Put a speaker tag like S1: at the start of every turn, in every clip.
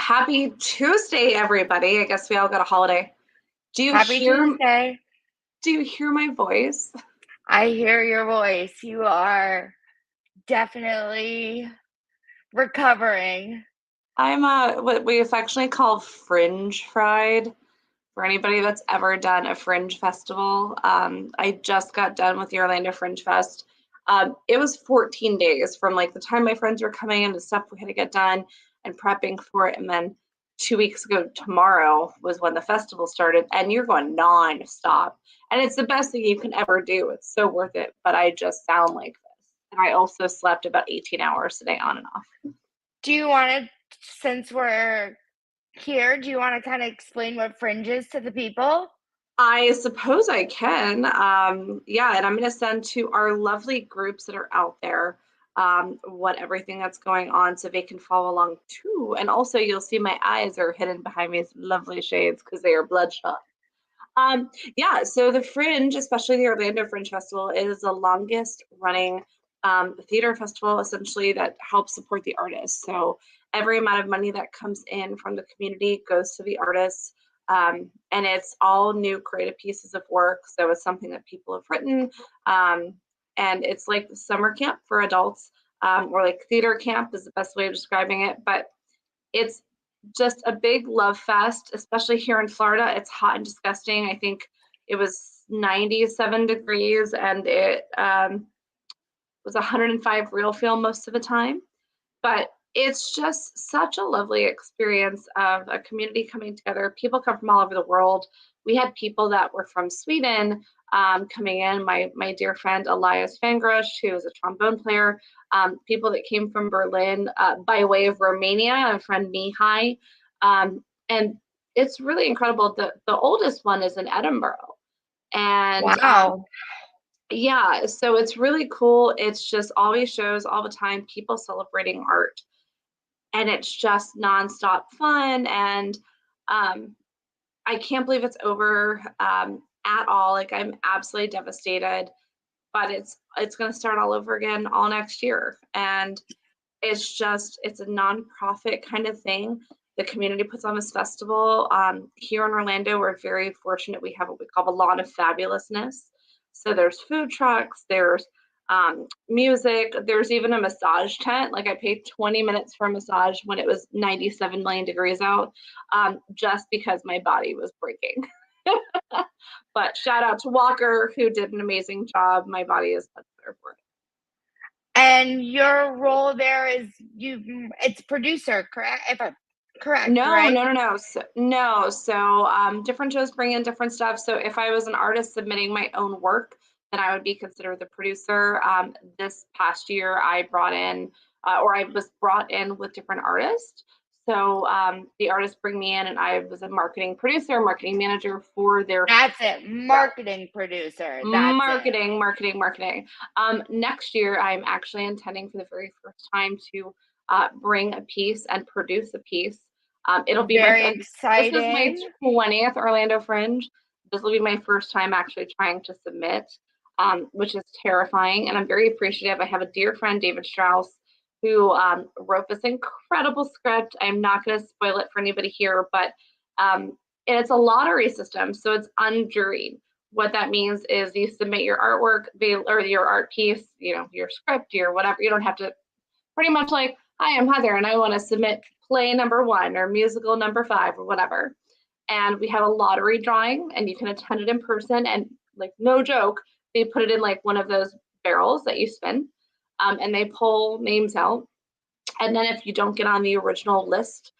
S1: Happy Tuesday, everybody. I guess we all got a holiday. Do you
S2: Happy
S1: hear
S2: Tuesday.
S1: do you hear my voice?
S2: I hear your voice. You are definitely recovering.
S1: I'm what we affectionately call fringe fried for anybody that's ever done a fringe festival. I just got done with the Orlando Fringe Fest. It was 14 days from like the time my friends were coming in, the stuff we had to get done and prepping for it. And then 2 weeks ago tomorrow was when the festival started, and you're going non-stop. And it's the best thing you can ever do. It's so worth it. But I just sound like this. And I also slept about 18 hours today on and off.
S2: Do you want to, since we're here, do you want to kind of explain what Fringe is to the people?
S1: I suppose I can. Yeah, and I'm going to send to our lovely groups that are out there what everything that's going on so they can follow along too. And also, you'll see my eyes are hidden behind these lovely shades because they are bloodshot. Yeah, so the Fringe, especially the Orlando Fringe Festival, is the longest running theater festival essentially that helps support the artists. So every amount of money that comes in from the community goes to the artists. And it's all new creative pieces of work. So it's something that people have written. Um, and it's like summer camp for adults, or like theater camp is the best way of describing it. But it's just a big love fest, especially here in Florida. It's hot and disgusting. I think it was 97 degrees and it was 105 real feel most of the time. But it's just such a lovely experience of a community coming together. People come from all over the world. We had people that were from Sweden coming in. My dear friend Elias Fangrush, who is a trombone player. People that came from Berlin by way of Romania, a friend Mihai. And it's really incredible. The oldest one is in Edinburgh. And
S2: Wow.
S1: yeah, so it's really cool. It's just always shows all the time people celebrating art, and it's just nonstop fun. And um, I can't believe it's over at all. Like I'm absolutely devastated, but it's going to start all over again all next year. And it's a nonprofit kind of thing. The community puts on this festival. Here in Orlando, we're very fortunate. We have what we call a lot of fabulousness. So there's food trucks, there's music, there's even a massage tent. Like I paid 20 minutes for a massage when it was 97 million degrees out, just because my body was breaking. But shout out to Walker, who did an amazing job. My body is much better for it.
S2: And your role there is it's producer, correct? If I'm correct,
S1: No,
S2: right?
S1: no, no, no. No. So different shows bring in different stuff. So if I was an artist submitting my own work, then I would be considered the producer. This past year, I brought in, or I was brought in with different artists. So the artists bring me in, and I was a marketing producer, marketing manager for their
S2: That's it.
S1: show.
S2: Marketing producer. That's it.
S1: Marketing. Next year, I'm actually intending for the very first time to bring a piece and produce a piece. It'll be
S2: Very
S1: this is my
S2: exciting.
S1: 20th Orlando Fringe. This will be my first time actually trying to submit, which is terrifying. And I'm very appreciative. I have a dear friend, David Strauss, who wrote this incredible script. I'm not going to spoil it for anybody here, but and it's a lottery system, so it's unjuried. What that means is you submit your artwork, or your art piece, your script, your whatever. You don't have to pretty much like, hi, I'm Heather, and I want to submit play number 1 or musical number 5 or whatever. And we have a lottery drawing, and you can attend it in person. And like, no joke, they put it in like one of those barrels that you spin, and they pull names out. And then if you don't get on the original list,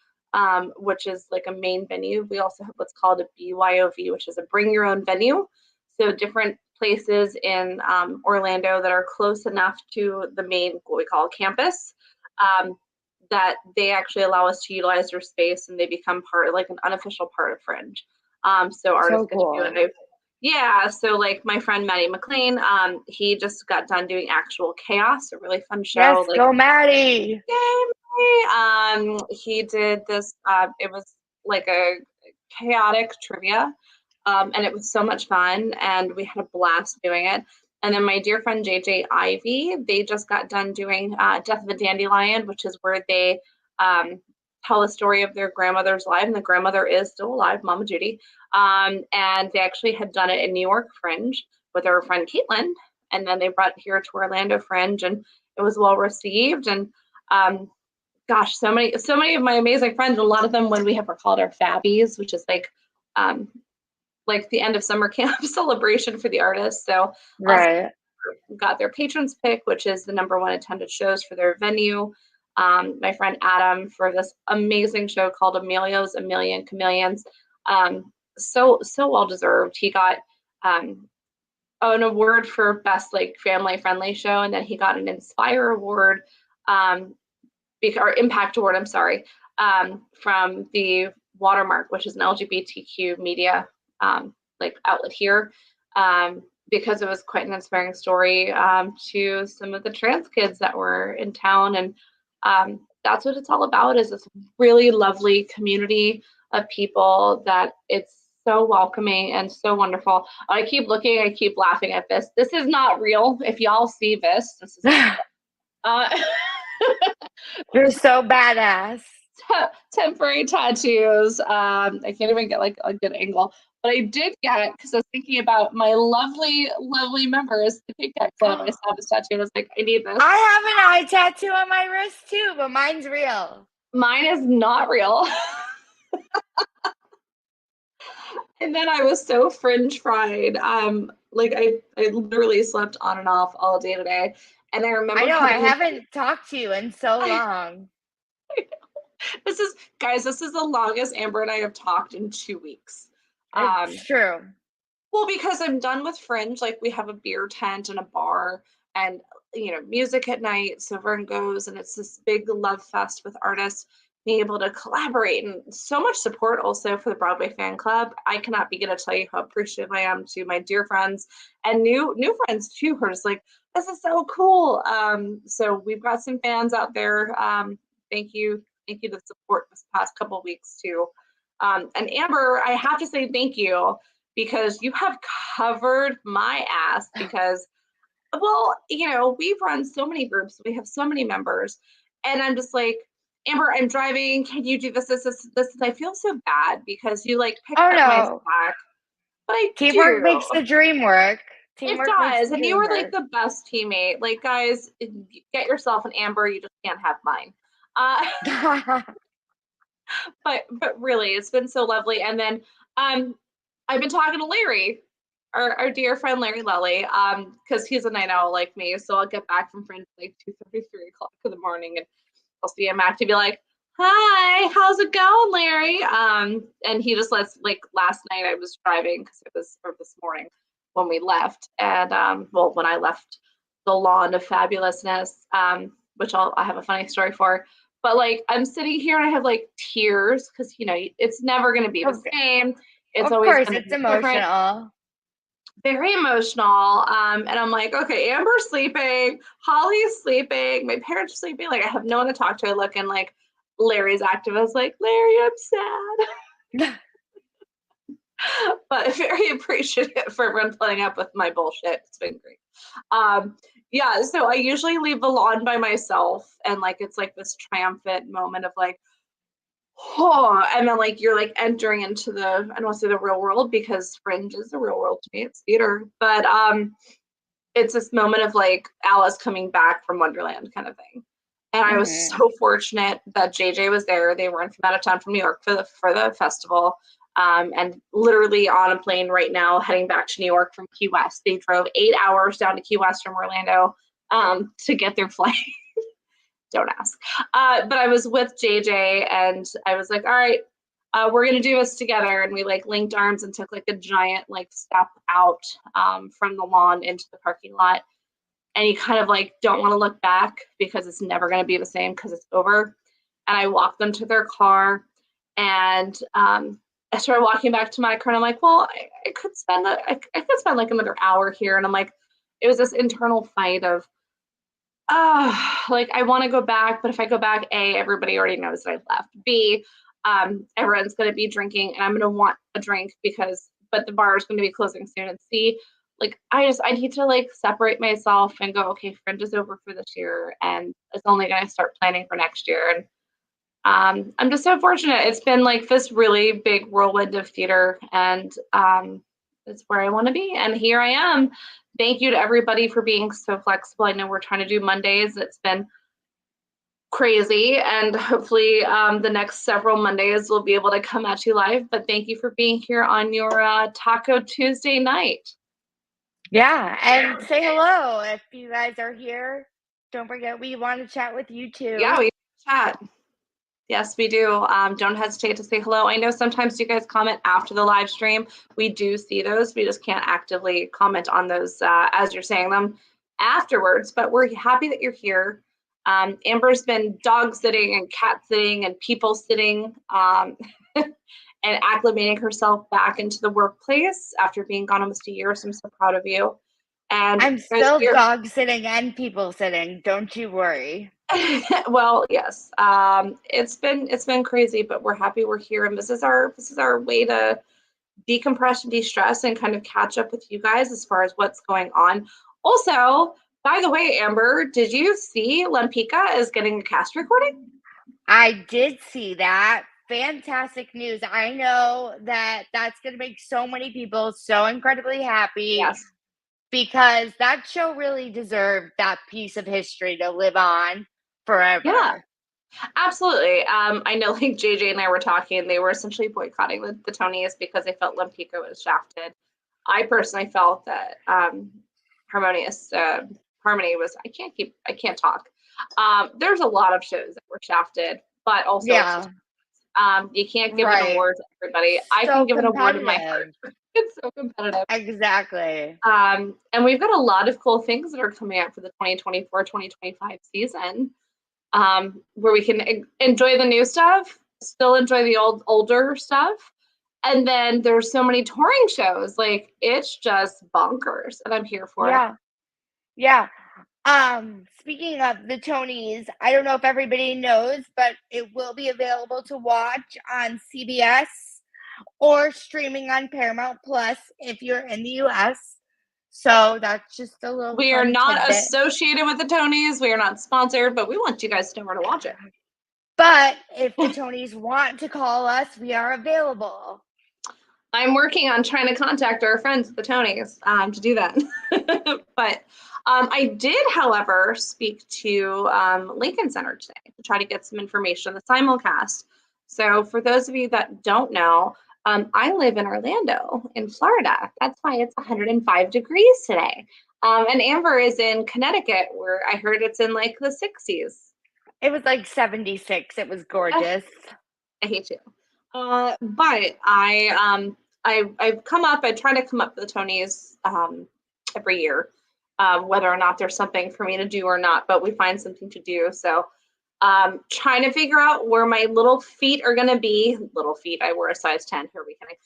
S1: which is like a main venue, we also have what's called a BYOV, which is a bring your own venue. So different places in Orlando that are close enough to the main, what we call campus, that they actually allow us to utilize their space, and they become part, like an unofficial part of Fringe. So artists
S2: So
S1: get to do
S2: cool.
S1: it. Yeah, so like my friend Maddie McLean, he just got done doing Actual Chaos, a really fun
S2: Yes,
S1: show. Like,
S2: go Maddie.
S1: yay! He did this. It was like a chaotic trivia, and it was so much fun, and we had a blast doing it. And then my dear friend JJ Ivy, they just got done doing Death of a Dandelion, which is where they tell a story of their grandmother's life, and the grandmother is still alive, Mama Judy. And they actually had done it in New York Fringe with their friend Caitlin, and then they brought it here to Orlando Fringe, and it was well received. And gosh, so many of my amazing friends, a lot of them when we have our called our Fabbies, which is like the end of summer camp celebration for the artists. So
S2: Right.
S1: got their patrons pick, which is the #1 attended shows for their venue. My friend Adam for this amazing show called Emilio's A Million Chameleons. So well deserved. He got an award for best like family friendly show, and then he got an Inspire Award, or Impact Award. I'm sorry, from the Watermark, which is an LGBTQ media like outlet here. Because it was quite an inspiring story to some of the trans kids that were in town. And that's what it's all about, is this really lovely community of people that it's so welcoming and so wonderful. I keep looking, I keep laughing at this. This is not real. If y'all see this is not real.
S2: You're so badass.
S1: Temporary tattoos. I can't even get like a good angle, but I did get, because I was thinking about my lovely, lovely members, the Kit Kat Club. I saw this tattoo and I was like, I need this.
S2: I have an eye tattoo on my wrist too, but mine's real.
S1: Mine is not real. And then I was so fringe fried. Like I literally slept on and off all day today. And I remember
S2: I know, I haven't talked to you in so long.
S1: This is the longest Amber and I have talked in 2 weeks.
S2: It's true.
S1: Well, because I'm done with Fringe, like we have a beer tent and a bar and music at night. So Vern goes and it's this big love fest with artists being able to collaborate, and so much support also for the Broadway fan club. I cannot begin to tell you how appreciative I am to my dear friends and new friends too, who are just like, this is so cool. So we've got some fans out there. Thank you to the support this past couple of weeks too. And Amber, I have to say thank you, because you have covered my ass, because, well, we've run so many groups, we have so many members, and I'm just like, Amber, I'm driving, can you do this? I feel so bad because you like picked
S2: Oh
S1: up my
S2: no.
S1: slack, but I
S2: Teamwork
S1: do.
S2: makes the dream work.
S1: It
S2: Teamwork makes
S1: does,
S2: the
S1: and you
S2: dream
S1: were like
S2: work.
S1: the best teammate. Like, guys, get yourself an Amber, you just can't have mine. But really, it's been so lovely. And then I've been talking to Larry, our dear friend Larry Lelly, because he's a night owl like me. So I'll get back from friends like 2:30, 3 o'clock in the morning, and I'll see him active, be like, "Hi, how's it going, Larry?" And he just lets, like, last night I was driving because it was, or this morning when we left, and well, when I left the lawn of fabulousness, which I have a funny story for. But like, I'm sitting here and I have like tears because it's never going to be the
S2: Okay.
S1: same. It's
S2: Of
S1: always
S2: course,
S1: going to
S2: it's
S1: be different.
S2: emotional.
S1: Very emotional. And I'm like, okay, Amber's sleeping, Holly's sleeping, my parents are sleeping. Like, I have no one to talk to. I look, and like Larry's active. I was like, Larry, I'm sad. But very appreciative for everyone putting up with my bullshit. It's been great. Yeah, so I usually leave the lawn by myself, and like it's like this triumphant moment of like, oh, and then like you're like entering into the, I don't want to say the real world, because Fringe is the real world to me. It's theater, but it's this moment of like Alice coming back from Wonderland kind of thing. And I was
S2: Mhm.
S1: so fortunate that JJ was there. They weren't from out of town from New York for the festival. And literally on a plane right now, heading back to New York from Key West. They drove 8 hours down to Key West from Orlando to get their flight. Don't ask. But I was with JJ, and I was like, all right, we're gonna do this together. And we like linked arms and took like a giant like step out from the lawn into the parking lot. And you kind of like don't want to look back because it's never going to be the same because it's over. And I walked them to their car, and I started walking back to my car, and I'm like, well, I could spend I could spend like another hour here. And I'm like, it was this internal fight of, like I want to go back, but if I go back, A, everybody already knows that I left. B, everyone's going to be drinking, and I'm going to want a drink but the bar is going to be closing soon. And C, like I need to like separate myself and go, okay, Fringe is over for this year, and it's only going to start planning for next year. And I'm just so fortunate. It's been like this really big whirlwind of theater, and it's where I want to be. And here I am. Thank you to everybody for being so flexible. I know we're trying to do Mondays. It's been crazy, and hopefully the next several Mondays we'll be able to come at you live. But thank you for being here on your Taco Tuesday night.
S2: Yeah, and say hello if you guys are here. Don't forget, we want to chat with you
S1: Yeah,
S2: too.
S1: we chat. Yes, we do. Don't hesitate to say hello. I know sometimes you guys comment after the live stream. We do see those. We just can't actively comment on those as you're saying them afterwards, but we're happy that you're here. Amber's been dog sitting and cat sitting and people sitting and acclimating herself back into the workplace after being gone almost a year. So I'm so proud of you. And
S2: I'm
S1: guys,
S2: still
S1: we're
S2: dog sitting and people sitting. Don't you worry.
S1: well, yes. It's been crazy, but we're happy we're here, and this is our way to decompress and de-stress and kind of catch up with you guys as far as what's going on. Also, by the way, Amber, did you see Lempika is getting a cast recording?
S2: I did see that. Fantastic news. I know that that's going to make so many people so incredibly happy
S1: Yes.
S2: because that show really deserved that piece of history to live on
S1: Yeah,
S2: forever.
S1: absolutely. I know like JJ and I were talking, they were essentially boycotting the Tonys because they felt Lempika was shafted. I personally felt that harmonious harmony was I can't talk. There's a lot of shows that were shafted, but also it's just
S2: Yeah,
S1: you can't give an
S2: right.
S1: award to everybody. I can
S2: So
S1: give an award in my heart.
S2: competitive.
S1: It's so competitive.
S2: Exactly.
S1: And we've got a lot of cool things that are coming out for the 2024-2025 season, where we can enjoy the new stuff, still enjoy the older stuff. And then there's so many touring shows, like it's just bonkers, and I'm here for it.
S2: Yeah. Yeah. Speaking of the Tonys, I don't know if everybody knows, but it will be available to watch on CBS or streaming on Paramount Plus if you're in the US. So that's just a little
S1: We are
S2: fun
S1: not
S2: tidbit.
S1: associated with the Tonys. We are not sponsored, but we want you guys to know where to watch it.
S2: But if the Tonys want to call us, we are available.
S1: I'm working on trying to contact our friends at the Tonys to do that. But I did, however, speak to Lincoln Center today to try to get some information on the simulcast. So for those of you that don't know, I live in Orlando, in Florida. That's why it's 105 degrees today. And Amber is in Connecticut, where I heard it's in like the 60s.
S2: It was like 76. It was gorgeous.
S1: I hate you. But I've come up. I try to come up to the Tonys every year, whether or not there's something for me to do or not. But we find something to do. So trying to figure out where my little feet are gonna be. Little feet. I wear a size 10. Here we kidding.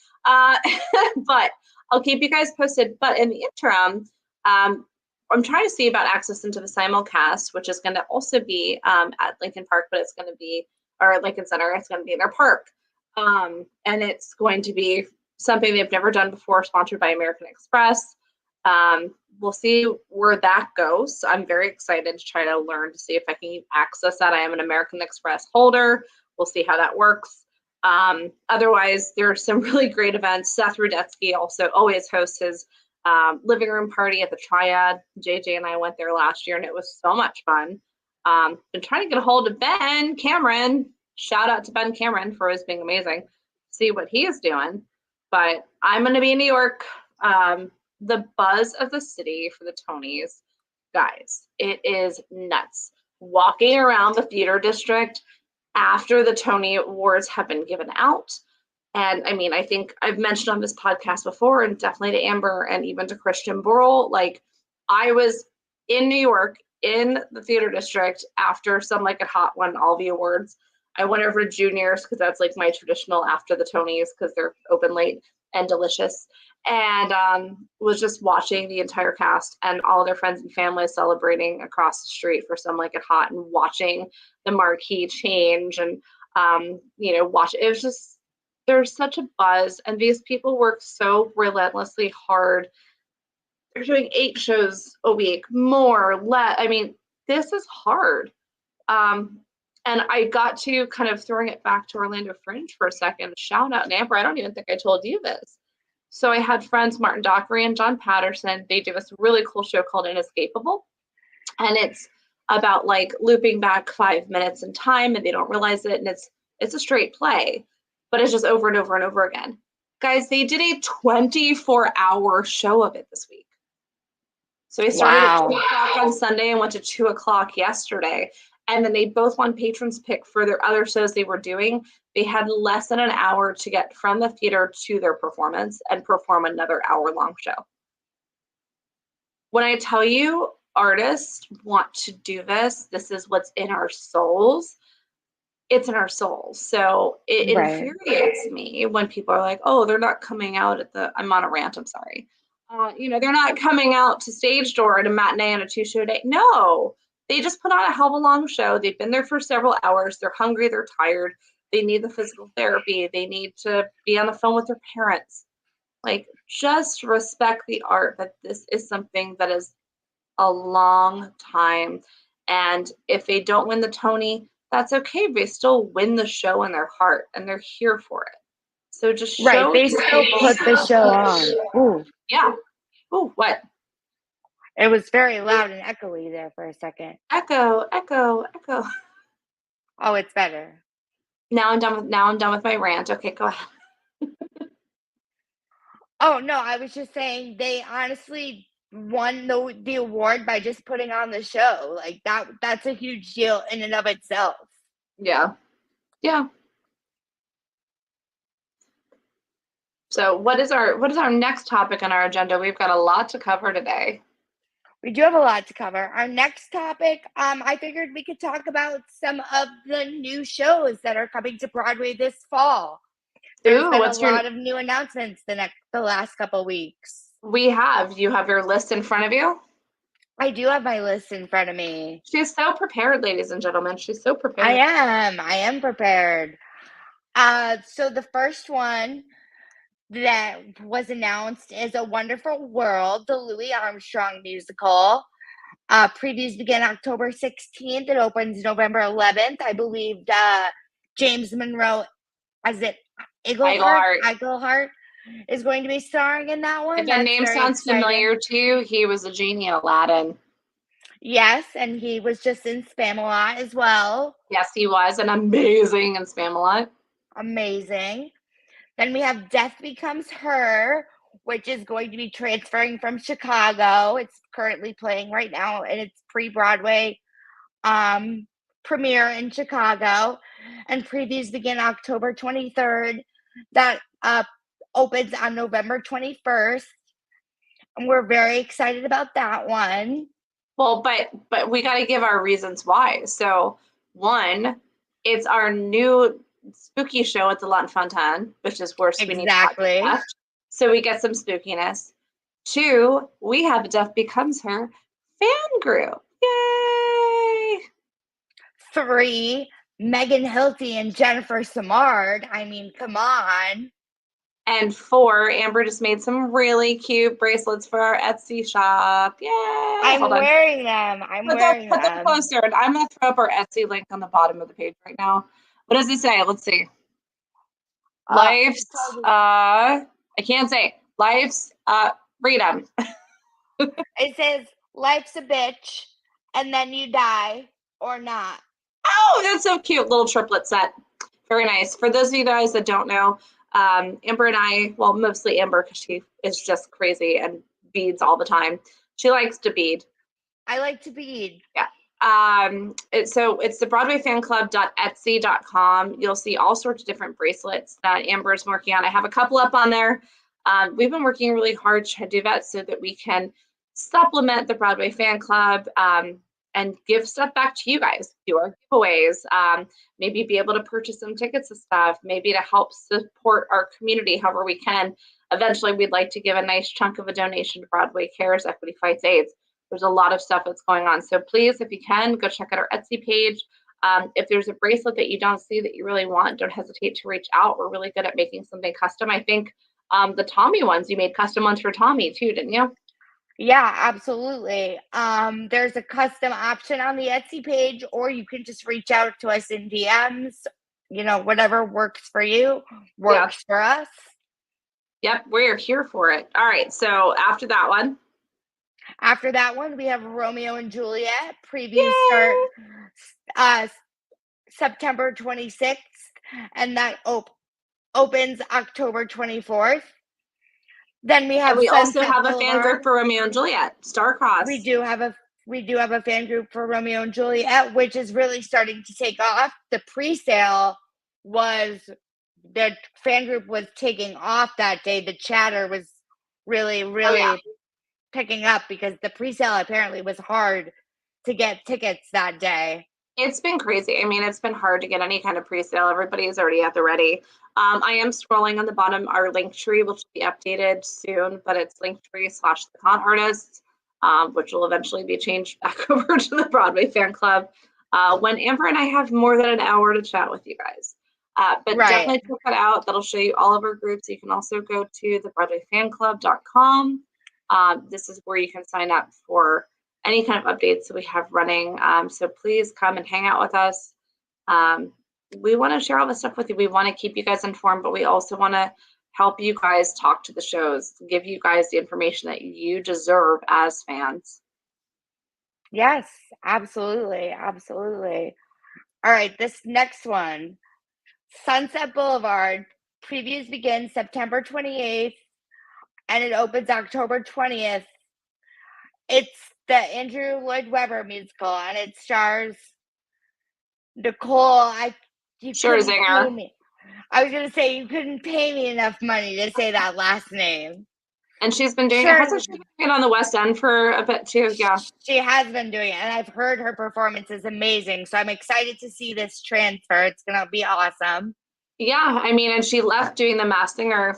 S1: But I'll keep you guys posted. But in the interim, I'm trying to see about access into the simulcast, which is going to also be at Lincoln Park, but it's going to be or at Lincoln Center. It's going to be in their park, and it's going to be something they've never done before, sponsored by American Express. We'll see where that goes. I'm very excited to try to learn to see if I can access that. I am an American Express holder. We'll see how that works. Otherwise, there are some really great events. Seth Rudetsky also always hosts his living room party at the Triad. JJ and I went there last year, and it was so much fun. Been trying to get a hold of Ben Cameron. Shout out to Ben Cameron for always being amazing. See what he is doing. But I'm going to be in New York. The buzz of the city for the Tonys, guys, it is nuts. Walking around the theater district after the Tony Awards have been given out. And I mean, I think I've mentioned on this podcast before, and definitely to Amber and even to Christian Borle, like I was in New York in the theater district after Some Like It Hot won all the awards. I went over to Juniors because that's like my traditional after the Tonys because they're open late and delicious. And was just watching the entire cast and all their friends and family celebrating across the street for Some Like It Hot and watching the marquee change and watch it. It was just there's such a buzz, and these people work so relentlessly hard. They're doing 8 shows a week, more, less. I mean, this is hard. Um, And I got to kind of throwing it back to Orlando Fringe for a second. Shout out, Amber. I don't even think I told you this. So I had friends, Martin Dockery and John Patterson. They do this really cool show called Inescapable. And it's about like looping back 5 minutes in time and they don't realize it. And it's a straight play, but it's just over and over and over again. Guys, they did a 24-hour show of it this week. So we started at 2 o'clock on Sunday and went to 2 o'clock yesterday. And then they both won patrons pick for their other shows they were doing. They had less than an hour to get from the theater to their performance and perform another hour-long show. When I tell you artists want to do this, this is what's in our souls. It's in our souls. So it infuriates me when people are like, oh, they're not coming out at the, I'm on a rant, I'm sorry. They're not coming out to Stage Door at a matinee and a 2-show day. No, they just put on a hell of a long show. They've been there for several hours. They're hungry. They're tired. They need the physical therapy. They need to be on the phone with their parents. Like, just respect the art, that this is something that is a long time. And if they don't win the Tony, that's okay. They still win the show in their heart and they're here for it. So just show
S2: they still put the show on. Ooh.
S1: Yeah. Ooh, what?
S2: It was very loud and echoey there for a second.
S1: Echo, echo, echo.
S2: Oh, it's better.
S1: Now I'm done with my rant. Okay, go ahead.
S2: Oh no, I was just saying they honestly won the award by just putting on the show. Like that's a huge deal in and of itself.
S1: Yeah. Yeah. So what is our next topic on our agenda? We've got a lot to cover today.
S2: We do have a lot to cover. Our next topic, I figured we could talk about some of the new shows that are coming to Broadway this fall. There's been a lot of new announcements the last couple weeks.
S1: You have your list in front of you?
S2: I do have my list in front of me.
S1: She's so prepared, ladies and gentlemen. She's so prepared.
S2: I am prepared. So the first one that was announced is A Wonderful World, the Louis Armstrong musical. Previews begin October 16th. It opens November 11th. I believe James Monroe, as it Iglehart is going to be starring in that one.
S1: If that name sounds familiar to you, he was a genie in Aladdin.
S2: Yes, and he was just in Spamalot as well.
S1: Yes, he was, and amazing in Spamalot.
S2: Amazing. Then we have Death Becomes Her, which is going to be transferring from Chicago. It's currently playing right now in its pre-Broadway premiere in Chicago. And previews begin October 23rd. That opens on November 21st. And we're very excited about that one.
S1: Well, but we got to give our reasons why. So, one, it's our new spooky show at the La Fontaine, which is where Sweeney Todd left. So we get some spookiness. 2, we have Death Becomes Her fan group. Yay!
S2: 3, Megan Hilty and Jennifer Simard. I mean, come on.
S1: And 4, Amber just made some really cute bracelets for our Etsy shop. Yay!
S2: I'm wearing them.
S1: Put them closer. And I'm going to throw up our Etsy link on the bottom of the page right now. What does it say? Let's see. Life's, I can't say. Life's, freedom.
S2: It says, life's a bitch, and then you die, or not.
S1: Oh, that's so cute. Little triplet set. Very nice. For those of you guys that don't know, Amber and I, well, mostly Amber, because she is just crazy and beads all the time. She likes to bead.
S2: I like to bead.
S1: Yeah. It's the BroadwayFanClub.etsy.com. You'll see all sorts of different bracelets that Amber's working on. I have a couple up on there. We've been working really hard to do that so that we can supplement the Broadway Fan Club and give stuff back to you guys, do our giveaways, maybe be able to purchase some tickets and stuff, maybe to help support our community however we can. Eventually, we'd like to give a nice chunk of a donation to Broadway Cares, Equity Fights AIDS. There's a lot of stuff that's going on. So please, if you can, go check out our Etsy page. If there's a bracelet that you don't see that you really want, don't hesitate to reach out. We're really good at making something custom. I think the Tommy ones, you made custom ones for Tommy too, didn't you?
S2: Yeah, absolutely. There's a custom option on the Etsy page, or you can just reach out to us in DMs. You know, whatever works for you
S1: Yeah.
S2: works for us.
S1: Yep, we're here for it. All right, so after that one.
S2: After that one, we have Romeo and Juliet. Previews start
S1: Yay!
S2: uh, September 26th, and that opens October 24th. Then we
S1: And
S2: have
S1: we also
S2: Sunset
S1: have a fan
S2: Boulevard.
S1: group for Romeo and Juliet,
S2: We
S1: Starcross.
S2: do have a we do have a fan group for Romeo and Juliet, which is really starting to take off. The pre-sale was the fan group was taking off that day. The chatter was really,
S1: Oh yeah,
S2: really picking up because the pre-sale apparently was hard to get tickets that day.
S1: it's been crazy. I mean, it's been hard to get any kind of pre-sale. Everybody's already at the ready. I am scrolling on the bottom our link tree, which will be updated soon, but it's linktree/the con artists, which will eventually be changed back over to the Broadway fan club when Amber and I have more than an hour to chat with you guys. But
S2: Right.
S1: definitely check that out. That'll show you all of our groups. You can also go to the BroadwayFanClub.com. This is where you can sign up for any kind of updates that we have running. So please come and hang out with us. Um, we want to share all this stuff with you. We want to keep you guys informed, but we also want to help you guys talk to the shows, give you guys the information that you deserve as fans.
S2: Yes, absolutely. Absolutely. All right, this next one, Sunset Boulevard. Previews begin September 28th and it opens October 20th. It's the Andrew Lloyd Webber musical and it stars Nicole. You couldn't pay
S1: Scherzinger.
S2: me. I was gonna say you couldn't pay me enough money to say that last name.
S1: And she's been doing it.
S2: Sure,
S1: Hasn't she been doing it on the West End for a bit too? Yeah.
S2: she has been doing it, and I've heard her performance is amazing. So I'm excited to see this transfer. It's gonna be awesome.
S1: Yeah. I mean, and she left doing the Masked Singer.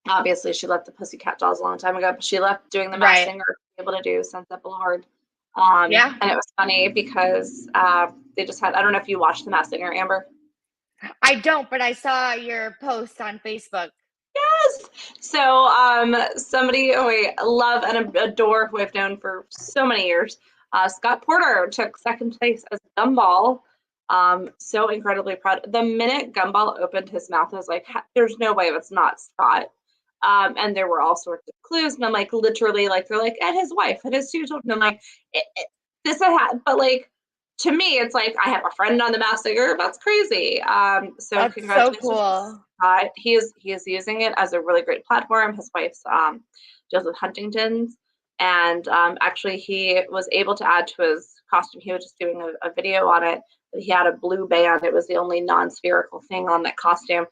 S1: Obviously, she left the Pussycat Dolls a long time ago, but she left doing the Masked
S2: Right.
S1: Singer to be able to do Sunset Boulevard.
S2: Yeah.
S1: And it was funny because they just had, I don't know if you watched the Masked Singer, Amber.
S2: I don't, but I saw your post on Facebook.
S1: Yes. So somebody who I love and adore, who I've known for so many years, Scott Porter took second place as Gumball. So incredibly proud. The minute Gumball opened his mouth, I was like, "There's no way it's not Scott." And there were all sorts of clues, and I'm like, literally, like they're like, and his wife and his two children. I'm like, this I had, but like to me, it's like I have a friend on the Masked Singer. That's crazy. So
S2: That's so
S1: congratulations.
S2: cool.
S1: He is using it as a really great platform. His wife's deals with Huntington's, and actually he was able to add to his costume. He was just doing a video on it. He had a blue band. It was the only non-spherical thing on that costume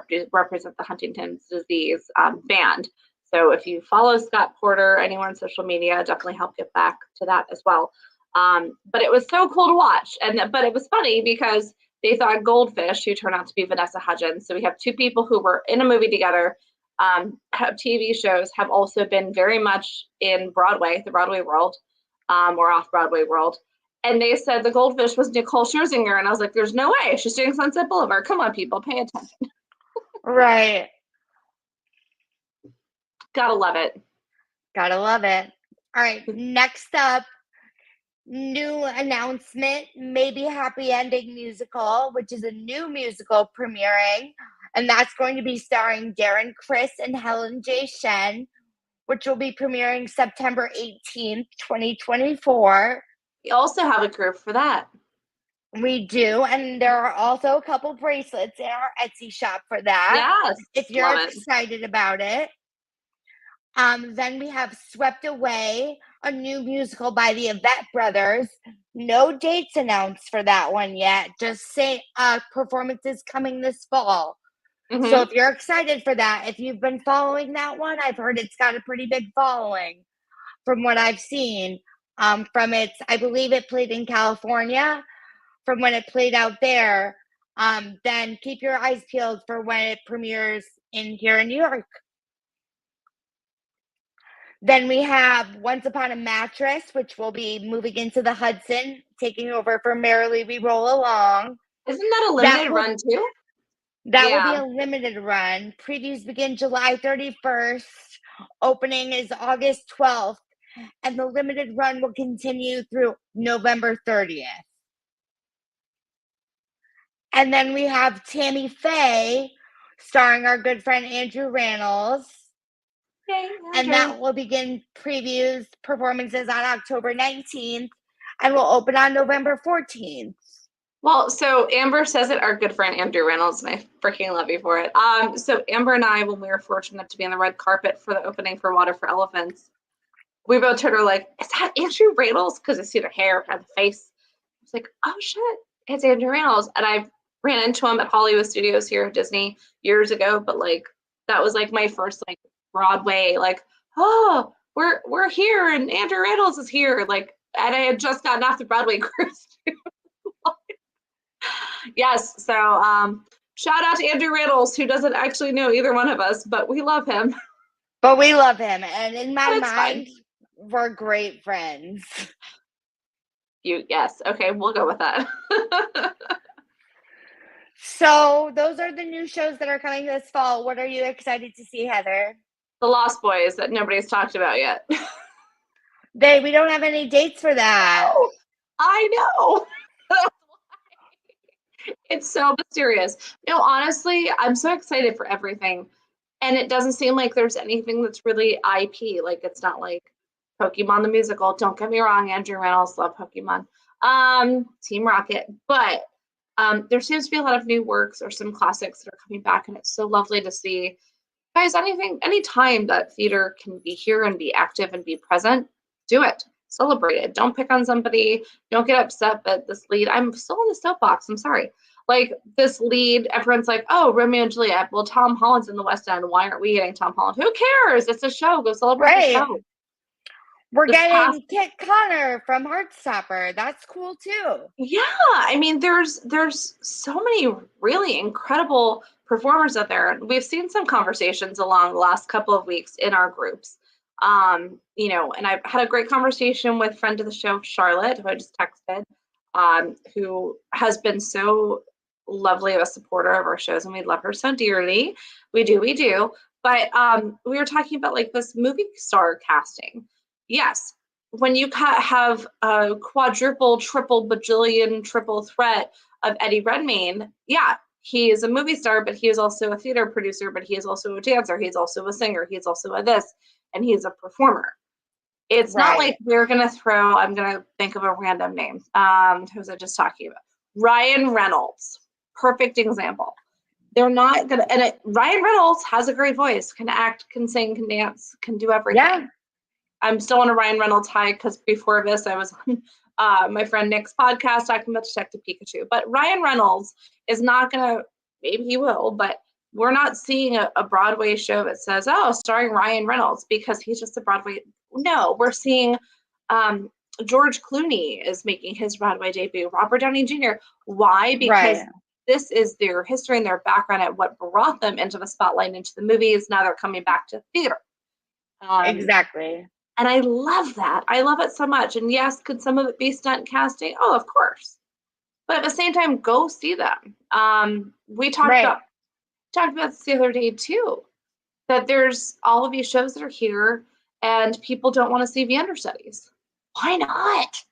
S1: to represent the Huntington's disease band. So if you follow Scott Porter anywhere on social media, definitely help get back to that as well. But it was so cool to watch, but it was funny because they thought Goldfish, who turned out to be Vanessa Hudgens. So we have two people who were in a movie together, have TV shows, have also been very much in Broadway, the Broadway world, or off Broadway world. And they said the Goldfish was Nicole Scherzinger, and I was like, "There's no way. She's doing Sunset Boulevard. Come on, people, pay attention.
S2: Right.
S1: Gotta love it."
S2: Gotta love it. All right. Next up, new announcement, Maybe Happy Ending musical, which is a new musical premiering, and that's going to be starring Darren Criss and Helen J. Shen, which will be premiering September 18th, 2024.
S1: We also have a group for that.
S2: We do, and there are also a couple bracelets in our Etsy shop for that,
S1: Yes,
S2: if you're
S1: love it.
S2: excited about it. Then we have Swept Away, a new musical by the Yvette Brothers. No dates announced for that one yet. Just say performances coming this fall. So
S1: Mm-hmm.
S2: if you're excited for that, if you've been following that one, I've heard it's got a pretty big following from what I've seen. From its, I believe it played in California. From when it played out there, then keep your eyes peeled for when it premieres in here in New York. Then we have Once Upon a Mattress, which will be moving into the Hudson, taking over for Merrily We Roll Along.
S1: Isn't that a
S2: That
S1: limited
S2: will
S1: run too?
S2: that will be
S1: Yeah.
S2: a limited run. Previews begin July 31st. Opening is August 12th. and the limited run will continue through November 30th. And then we have Tammy Faye, starring our good friend Andrew Rannells.
S1: Yay,
S2: And that will begin previews performances on October 19th and will open on November 14th.
S1: Well, so Amber says it, our good friend Andrew Reynolds, and I freaking love you for it. So Amber and I, when we were fortunate to be on the red carpet for the opening for Water for Elephants, we both told her, like, is that Andrew Reynolds? Because I see the hair and the face. It's like, oh shit, it's Andrew Reynolds. And I ran into him at Hollywood Studios here at Disney years ago, but like that was like my first like Broadway, like, oh, we're here and Andrew Reynolds is here. Like, and I had just gotten off the Broadway cruise. Yes, so shout out to Andrew Reynolds, who doesn't actually know either one of us, but we love him.
S2: But we love him, and in my
S1: That's
S2: mind,
S1: fine.
S2: we're great friends.
S1: Yes, okay, we'll go with that.
S2: So those are the new shows that are coming this fall. What are you excited to see, Heather?
S1: The Lost Boys that nobody's talked about yet.
S2: We don't have any dates for that.
S1: Oh, I know. It's so mysterious. No, honestly, I'm so excited for everything. And it doesn't seem like there's anything that's really IP. Like, it's not like Pokemon the musical. Don't get me wrong, Andrew Reynolds, love Pokemon. Team Rocket. But there seems to be a lot of new works or some classics that are coming back, and it's so lovely to see. Guys, any time that theater can be here and be active and be present, do it. Celebrate it. Don't pick on somebody. Don't get upset that this lead. I'm still in the soapbox. I'm sorry. Like this lead, everyone's like, oh, Romeo and Juliet. Well, Tom Holland's in the West End. Why aren't we getting Tom Holland? Who cares? It's a show. Go celebrate the
S2: Right.
S1: show.
S2: We're
S1: This past,
S2: getting Kit Connor from Heartstopper. That's cool too.
S1: yeah. I mean, there's so many really incredible performers out there. We've seen some conversations along the last couple of weeks in our groups. And I've had a great conversation with friend of the show, Charlotte, who I just texted, who has been so lovely of a supporter of our shows, and we love her so dearly. We do. But we were talking about like this movie star casting. Yes, when you have a quadruple, triple, bajillion, triple threat of Eddie Redmayne, yeah, he is a movie star, but he is also a theater producer, but he is also a dancer, he's also a singer, he's also a this, and he's a performer. It's not like we're gonna I'm gonna think of a random name. Who was I just talking about? Ryan Reynolds, perfect example. They're not gonna, Ryan Reynolds has a great voice, can act, can sing, can dance, can do everything.
S2: Yeah.
S1: I'm still on a Ryan Reynolds high because before this I was on my friend Nick's podcast talking about Detective Pikachu. But Ryan Reynolds is not gonna, maybe he will, but we're not seeing a Broadway show that says, oh, starring Ryan Reynolds, because he's just a Broadway. No, we're seeing George Clooney is making his Broadway debut, Robert Downey Jr. Why? Because this is their history and their background at what brought them into the spotlight, into the movies. Now they're coming back to theater.
S2: Exactly.
S1: And I love that. I love it so much. And yes, could some of it be stunt casting? Oh, of course. But at the same time, go see them. We talked about this the other day too, that there's all of these shows that are here and people don't want to see the understudies. Why not?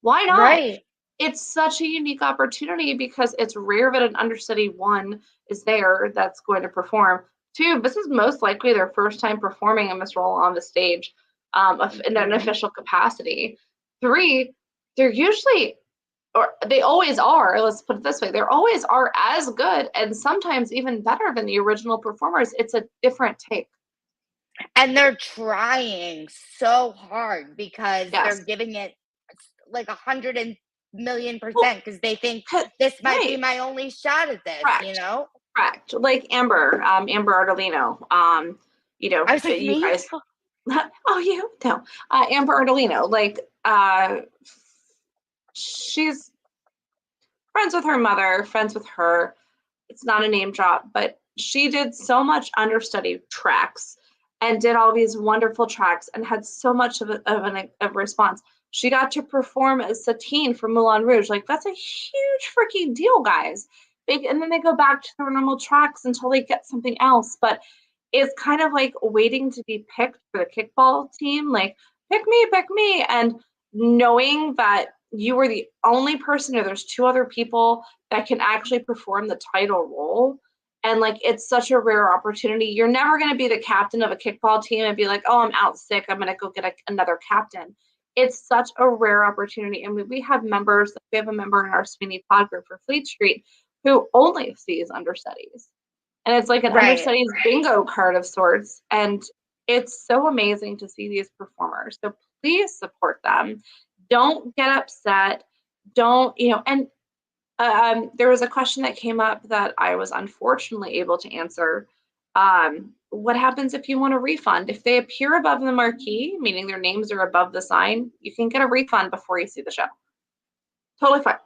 S1: Why not?
S2: Right.
S1: It's such a unique opportunity because it's rare that an understudy, one, is there that's going to perform. Two, this is most likely their first time performing in this role on the stage in an official capacity. Three, they're usually, or they always are, let's put it this way, they always are as good and sometimes even better than the original performers. It's a different take.
S2: And they're trying so hard because they're giving it like 100,000,000% because they think this might be my only shot at this,
S1: Correct.
S2: you know?
S1: Correct. Like Amber Ardolino.
S2: I was like,
S1: you guys. Oh, you no, Amber Ardolino. Like, she's friends with her mother, friends with her. It's not a name drop, but she did so much understudy tracks and did all these wonderful tracks and had so much of a response. She got to perform as Satine from Moulin Rouge. Like, that's a huge freaking deal, guys. And then they go back to their normal tracks until they get something else. But it's kind of like waiting to be picked for the kickball team. Like, pick me. And knowing that you were the only person or there's two other people that can actually perform the title role. And like, it's such a rare opportunity. You're never going to be the captain of a kickball team and be like, oh, I'm out sick, I'm going to go get another captain. It's such a rare opportunity. And we have members, we have a member in our Sweeney Pod group for Fleet Street who only sees understudies. And it's like an
S2: Right.
S1: understudies bingo card of sorts. And it's so amazing to see these performers. So please support them. Don't get upset. Don't, and there was a question that came up that I was unfortunately able to answer. What happens if you want a refund? If they appear above the marquee, meaning their names are above the sign, you can get a refund before you see the show. Totally fine.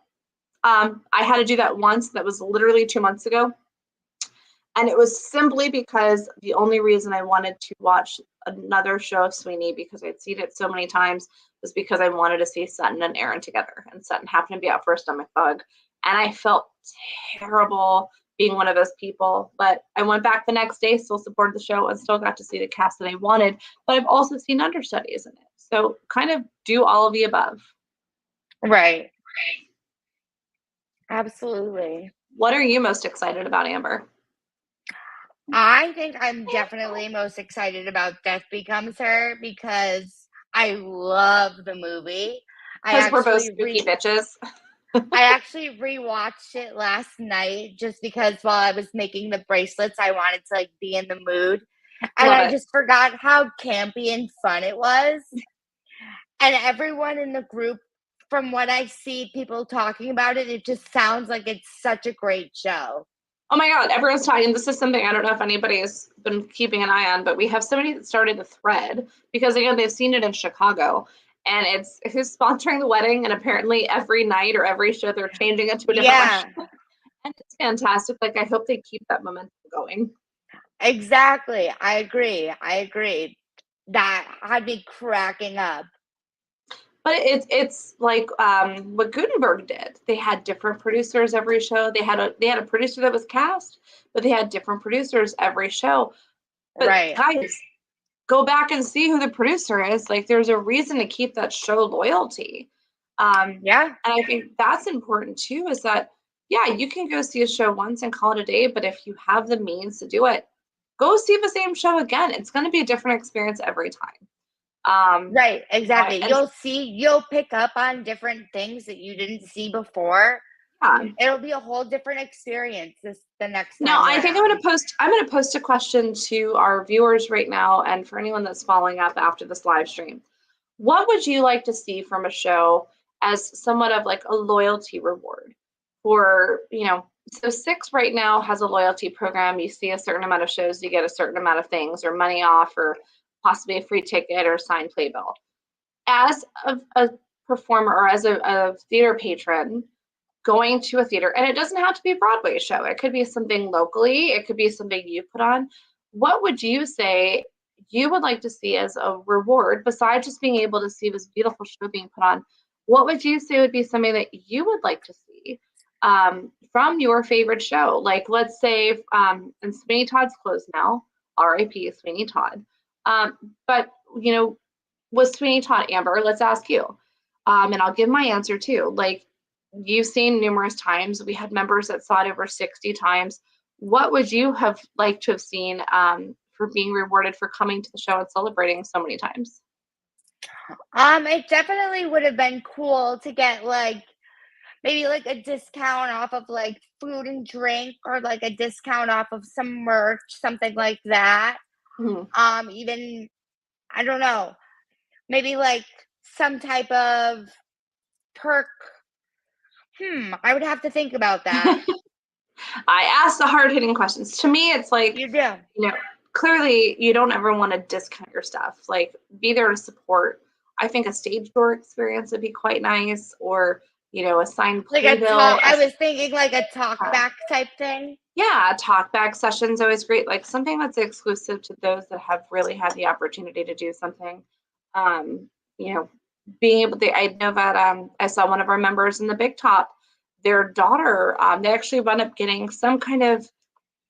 S1: I had to do that once. That was literally 2 months ago. And it was simply because the only reason I wanted to watch another show of Sweeney, because I'd seen it so many times, was because I wanted to see Sutton and Aaron together. And Sutton happened to be out for a stomach bug. And I felt terrible being one of those people. But I went back the next day, still supported the show, and still got to see the cast that I wanted. But I've also seen understudies in it. So kind of do all of the above.
S2: Right. Absolutely.
S1: What are you most excited about, Amber?
S2: I think I'm definitely most excited about Death Becomes Her because I love the movie. I
S1: Because we're both
S2: actually
S1: spooky bitches.
S2: I actually rewatched it last night just because while I was making the bracelets, I wanted to like be in the mood. And
S1: Love
S2: I
S1: it.
S2: just forgot how campy and fun it was. And everyone in the group, from what I see people talking about it, it just sounds like it's such a great show.
S1: Oh my God, everyone's talking. This is something I don't know if anybody has been keeping an eye on, but we have somebody that started the thread because again, they've seen it in Chicago. And it's who's sponsoring the wedding, and apparently every night or every show they're changing it to a different
S2: Yeah,
S1: restaurant. And it's fantastic. Like I hope they keep that momentum going.
S2: exactly. I agree. I agree. That had me cracking up.
S1: But it's like what Gutenberg did. They had different producers every show. They had a producer that was cast, but they had different producers every show. But
S2: Right.
S1: guys, go back and see who the producer is. Like there's a reason to keep that show loyalty.
S2: Yeah.
S1: And I think that's important too, is that, yeah, you can go see a show once and call it a day, but if you have the means to do it, go see the same show again. It's going to be a different experience every time.
S2: Right, exactly.
S1: And
S2: You'll pick up on different things that you didn't see before.
S1: yeah,
S2: It'll be a whole different experience the next
S1: no,
S2: time
S1: I think
S2: around.
S1: I'm going to post a question to our viewers right now. And for anyone that's following up after this live stream, what would you like to see from a show as somewhat of like a loyalty reward for, so Six right now has a loyalty program. You see a certain amount of shows, you get a certain amount of things or money off or possibly a free ticket or signed playbill. As a performer or as a theater patron, going to a theater, and it doesn't have to be a Broadway show. It could be something locally. It could be something you put on. What would you say you would like to see as a reward, besides just being able to see this beautiful show being put on? What would you say would be something that you would like to see from your favorite show? Like, let's say, and Sweeney Todd's closed now, RIP Sweeney Todd. But, with Sweeney Todd, Amber, let's ask you. And I'll give my answer too. Like, you've seen numerous times. We had members that saw it over 60 times. What would you have liked to have seen for being rewarded for coming to the show and celebrating so many times?
S2: It definitely would have been cool to get like maybe like a discount off of like food and drink or like a discount off of some merch, something like that.
S1: Mhm.
S2: Even I don't know, maybe like some type of perk. I would have to think about that.
S1: I asked the hard hitting questions. To me, it's like,
S2: You do.
S1: you know, clearly you don't ever want to discount your stuff. Like, be there to support. I think a stage door experience would be quite nice, or, a signed
S2: Like a
S1: playbill.
S2: talk I was thinking like a talk back type thing.
S1: Yeah, talk back session's always great. Like something that's exclusive to those that have really had the opportunity to do something. Um, you know, being able to, I know that I saw one of our members in the Big Top, their daughter, they actually wound up getting some kind of,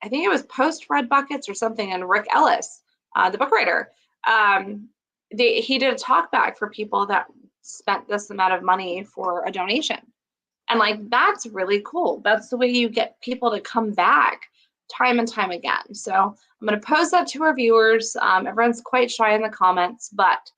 S1: I think it was post Red Buckets or something, and Rick Ellis, the book writer, um, he did a talk back for people that spent this amount of money for a donation. And like, that's really cool. That's the way you get people to come back time and time again. So I'm going to post that to our viewers. Everyone's quite shy in the comments, but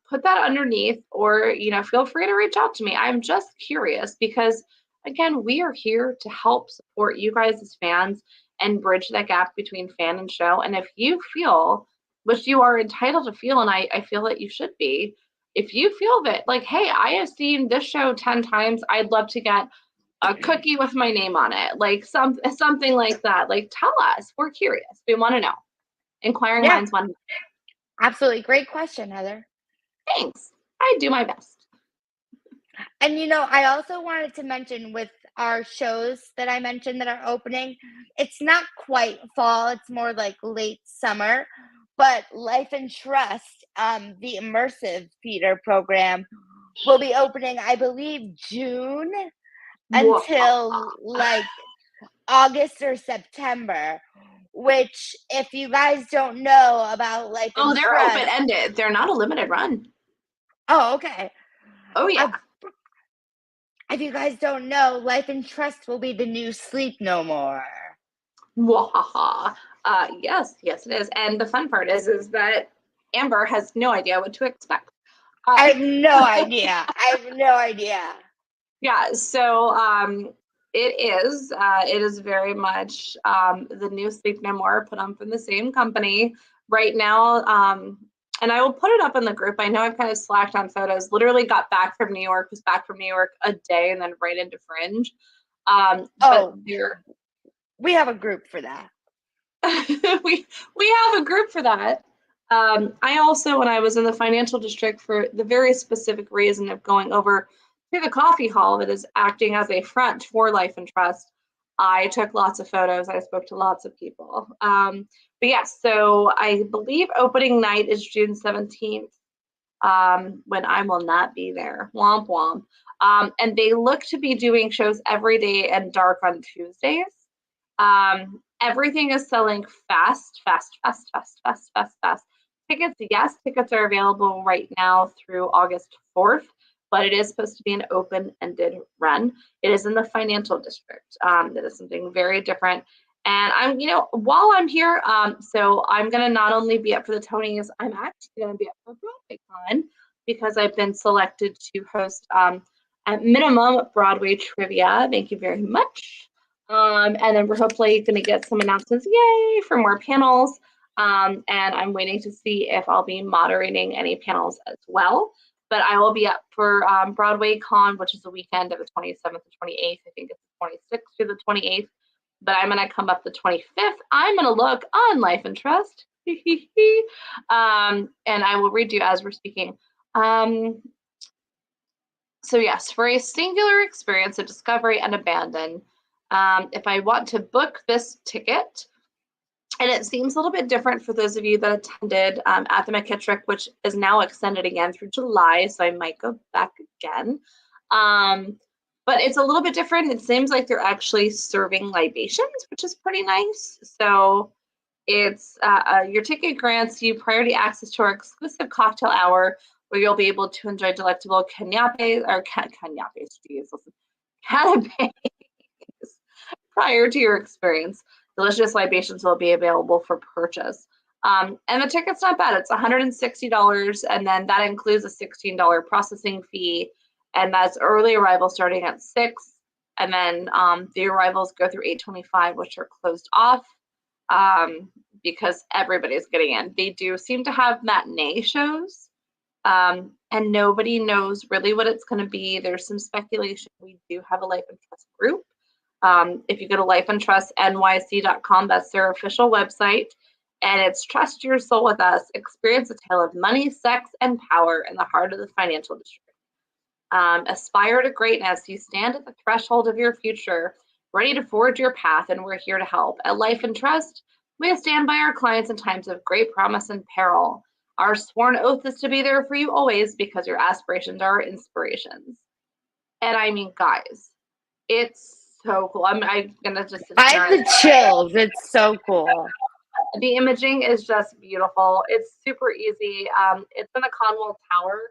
S1: put that underneath, or, feel free to reach out to me. I'm just curious because, again, we are here to help support you guys as fans and bridge that gap between fan and show. And if you feel, which you are entitled to feel, and I feel that you should be, if you feel that, like, hey, I have seen this show 10 times, I'd love to get a cookie with my name on it, like something like that. Like, tell us. We're curious. We want to know. Inquiring
S2: Yeah,
S1: minds want to know.
S2: absolutely. Great question, Heather.
S1: Thanks. I do my best.
S2: And I also wanted to mention with our shows that I mentioned that are opening, it's not quite fall, it's more like late summer. But Life and Trust, the immersive theater program, will be opening, I believe, June until like August or September. Which, if you guys don't know about Life
S1: Oh,
S2: and
S1: they're open
S2: Trust,
S1: ended. They're not a limited run.
S2: oh, okay.
S1: Oh yeah.
S2: If you guys don't know, Life and Trust will be the new Sleep No More.
S1: Wahaha. Yes, it is. And the fun part is that Amber has no idea what to expect.
S2: I have no idea. I have no idea.
S1: Yeah, so it is very much the new Sleep No More, put on from the same company right now. And I will put it up in the group. I know I've kind of slacked on photos. Literally got back from New York, was back from New York a day, and then right into Fringe. But
S2: we have a group for that.
S1: we have a group for that. I also, when I was in the financial district, for the very specific reason of going over to the coffee hall that is acting as a front for Life and Trust, I took lots of photos. I spoke to lots of people. But yes, so I believe opening night is June 17th, when I will not be there. Womp womp. And they look to be doing shows every day and dark on Tuesdays. Everything is selling fast. Tickets, yes, tickets are available right now through August 4th, but it is supposed to be an open-ended run. It is in the financial district. That is something very different. And I'm, while I'm here, so I'm going to not only be up for the Tonys, I'm actually going to be up for BroadwayCon because I've been selected to host, at minimum, Broadway trivia. Thank you very much. And then we're hopefully going to get some announcements, yay, for more panels. And I'm waiting to see if I'll be moderating any panels as well. But I will be up for BroadwayCon, which is the weekend of the 27th and 28th. I think it's the 26th through the 28th. But I'm going to come up the 25th. I'm going to look on Life and Trust. And I will read you as we're speaking. So yes, for a singular experience of discovery and abandon, if I want to book this ticket, and it seems a little bit different for those of you that attended at the McKittrick, which is now extended again through July, so I might go back again. But it's a little bit different. It seems like they're actually serving libations, which is pretty nice. So it's your ticket grants you priority access to our exclusive cocktail hour, where you'll be able to enjoy delectable canapes or canapes, geez, canapes prior to your experience. Delicious libations will be available for purchase. And the ticket's not bad. It's $160, and then that includes a $16 processing fee, and that's early arrival starting at 6, and then the arrivals go through 8:25, which are closed off because everybody's getting in. They do seem to have matinee shows, and nobody knows really what it's going to be. There's some speculation. We do have a Life and Trust group. If you go to lifeandtrustnyc.com, that's their official website, and it's Trust Your Soul with Us. Experience a tale of money, sex, and power in the heart of the financial district. Aspire to greatness. You stand at the threshold of your future, ready to forge your path, and we're here to help. At Life and Trust, we stand by our clients in times of great promise and peril. Our sworn oath is to be there for you always because your aspirations are our inspirations. And I mean, guys, it's so cool. I'm gonna just sit
S2: I
S1: here
S2: have the chills. It's so cool.
S1: The imaging is just beautiful. It's super easy. It's in the Conwell Tower,